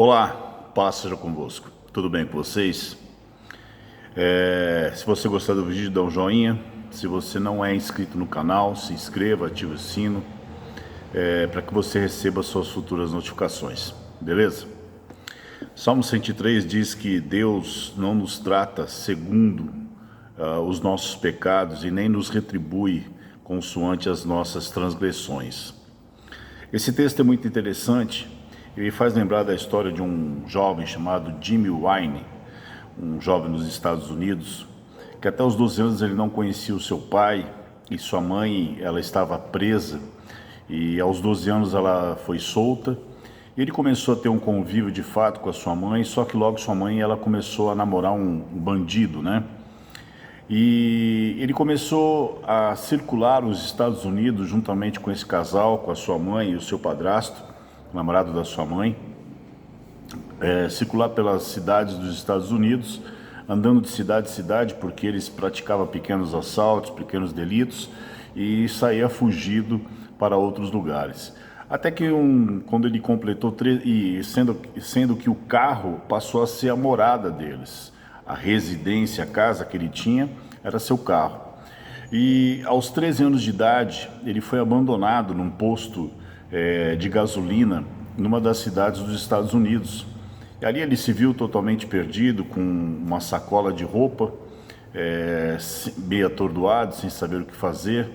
Olá, paz seja convosco. Tudo bem com vocês? Se você gostar do vídeo, dá um joinha. Se você não é inscrito no canal, se inscreva, ative o sino, para que você receba suas futuras notificações, beleza? Salmo 103 diz que Deus não nos trata segundo os nossos pecados e nem nos retribui consoante as nossas transgressões. Esse texto é muito interessante. Ele faz lembrar da história de um jovem chamado Jimmy Wine, um jovem nos Estados Unidos, que até os 12 anos ele não conhecia o seu pai e sua mãe, ela estava presa, e aos 12 anos ela foi solta. E ele começou a ter um convívio de fato com a sua mãe, só que logo sua mãe ela começou a namorar um bandido, né? E ele começou a circular os Estados Unidos juntamente com esse casal, com a sua mãe e o seu padrasto, namorado da sua mãe, circular pelas cidades dos Estados Unidos, andando de cidade em cidade, porque eles praticavam pequenos assaltos, pequenos delitos, e saía fugido para outros lugares. Até que quando ele completou, sendo que o carro passou a ser a morada deles, a residência, a casa que ele tinha, era seu carro. E aos 13 anos de idade, ele foi abandonado num posto de gasolina numa das cidades dos Estados Unidos. E ali ele se viu totalmente perdido, com uma sacola de roupa, meio atordoado, sem saber o que fazer,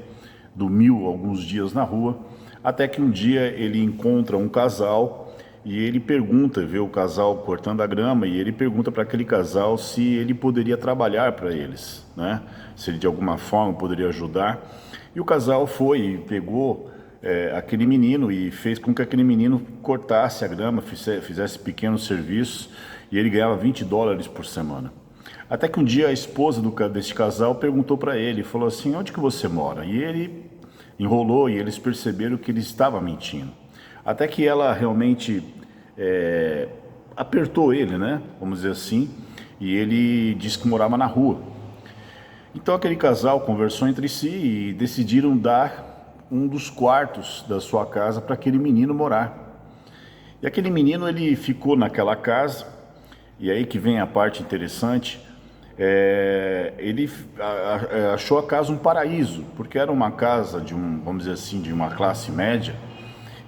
dormiu alguns dias na rua, até que um dia ele encontra um casal e ele vê o casal cortando a grama, e ele pergunta para aquele casal se ele poderia trabalhar para eles, né? Se ele de alguma forma poderia ajudar. E o casal foi e pegou aquele menino e fez com que aquele menino cortasse a grama, fizesse pequenos serviços, e ele ganhava $20 por semana. Até que um dia a esposa desse casal perguntou para ele, falou assim: onde que você mora? E ele enrolou, e eles perceberam que ele estava mentindo. Até que ela realmente apertou ele, né? Vamos dizer assim, e ele disse que morava na rua. Então aquele casal conversou entre si e decidiram dar um dos quartos da sua casa para aquele menino morar. E aquele menino ele ficou naquela casa, e aí que vem a parte interessante. Ele achou a casa um paraíso, porque era uma casa vamos dizer assim, de uma classe média,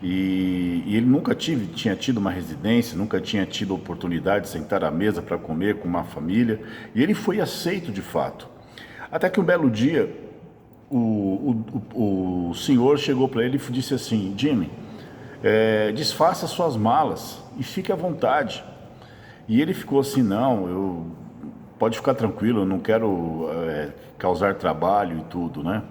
e ele nunca tinha tido uma residência, nunca tinha tido a oportunidade de sentar à mesa para comer com uma família, e ele foi aceito de fato. Até que um belo dia, o senhor chegou para ele e disse assim: Jimmy, desfaça suas malas e fique à vontade. E ele ficou assim: não, pode ficar tranquilo, eu não quero causar trabalho e tudo, né?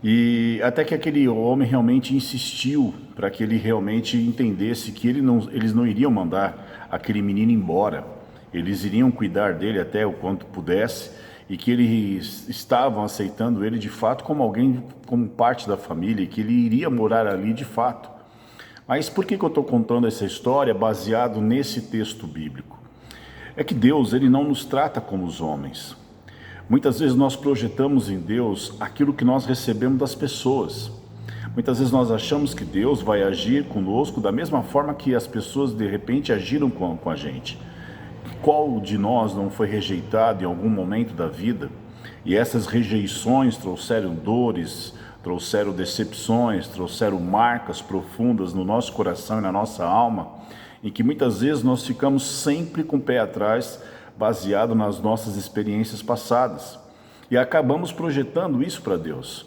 E até que aquele homem realmente insistiu para que ele realmente entendesse que eles não iriam mandar aquele menino embora, eles iriam cuidar dele até o quanto pudesse, e que eles estavam aceitando ele de fato como alguém, como parte da família, e que ele iria morar ali de fato. Mas por que eu estou contando essa história baseado nesse texto bíblico? É que Deus, ele não nos trata como os homens. Muitas vezes nós projetamos em Deus aquilo que nós recebemos das pessoas. Muitas vezes nós achamos que Deus vai agir conosco da mesma forma que as pessoas de repente agiram com a gente. Qual de nós não foi rejeitado em algum momento da vida? E essas rejeições trouxeram dores, trouxeram decepções, trouxeram marcas profundas no nosso coração e na nossa alma, em que muitas vezes nós ficamos sempre com o pé atrás, baseado nas nossas experiências passadas, e acabamos projetando isso para Deus.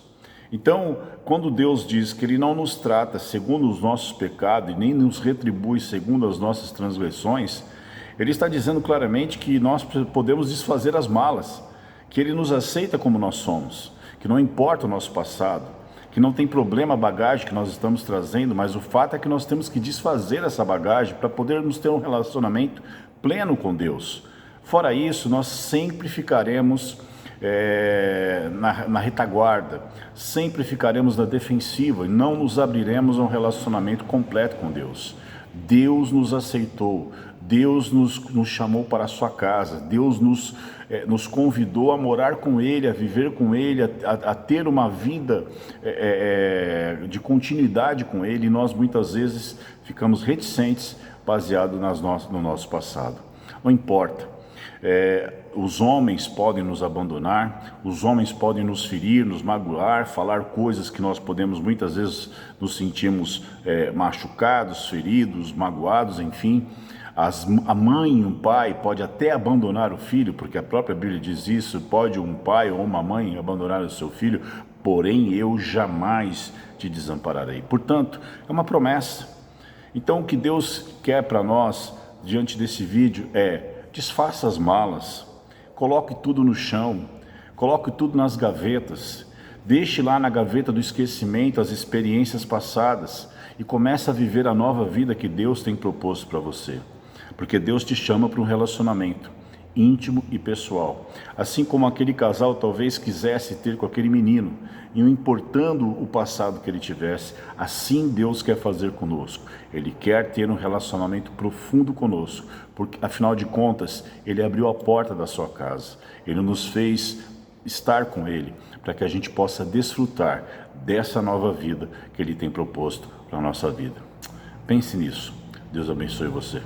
Então, quando Deus diz que Ele não nos trata segundo os nossos pecados e nem nos retribui segundo as nossas transgressões, Ele está dizendo claramente que nós podemos desfazer as malas, que Ele nos aceita como nós somos, que não importa o nosso passado, que não tem problema a bagagem que nós estamos trazendo, mas o fato é que nós temos que desfazer essa bagagem para podermos ter um relacionamento pleno com Deus. Fora isso, nós sempre ficaremos na retaguarda, sempre ficaremos na defensiva e não nos abriremos a um relacionamento completo com Deus. Deus nos aceitou, Deus nos chamou para a sua casa, Deus nos convidou a morar com Ele, a viver com Ele, a ter uma vida de continuidade com Ele, e nós muitas vezes ficamos reticentes baseado no nosso passado. Não importa. Os homens podem nos abandonar, os homens podem nos ferir, nos magoar, falar coisas que nós podemos muitas vezes nos sentimos machucados, feridos, magoados, enfim. A mãe e um pai pode até abandonar o filho, porque a própria Bíblia diz isso, pode um pai ou uma mãe abandonar o seu filho, porém eu jamais te desampararei. Portanto, é uma promessa. Então o que Deus quer para nós, diante desse vídeo, desfaça as malas, coloque tudo no chão, coloque tudo nas gavetas, deixe lá na gaveta do esquecimento as experiências passadas e comece a viver a nova vida que Deus tem proposto para você. Porque Deus te chama para um relacionamento íntimo e pessoal. Assim como aquele casal talvez quisesse ter com aquele menino, e não importando o passado que ele tivesse, assim Deus quer fazer conosco. Ele quer ter um relacionamento profundo conosco, porque afinal de contas, Ele abriu a porta da sua casa. Ele nos fez estar com Ele, para que a gente possa desfrutar dessa nova vida que Ele tem proposto para a nossa vida. Pense nisso. Deus abençoe você.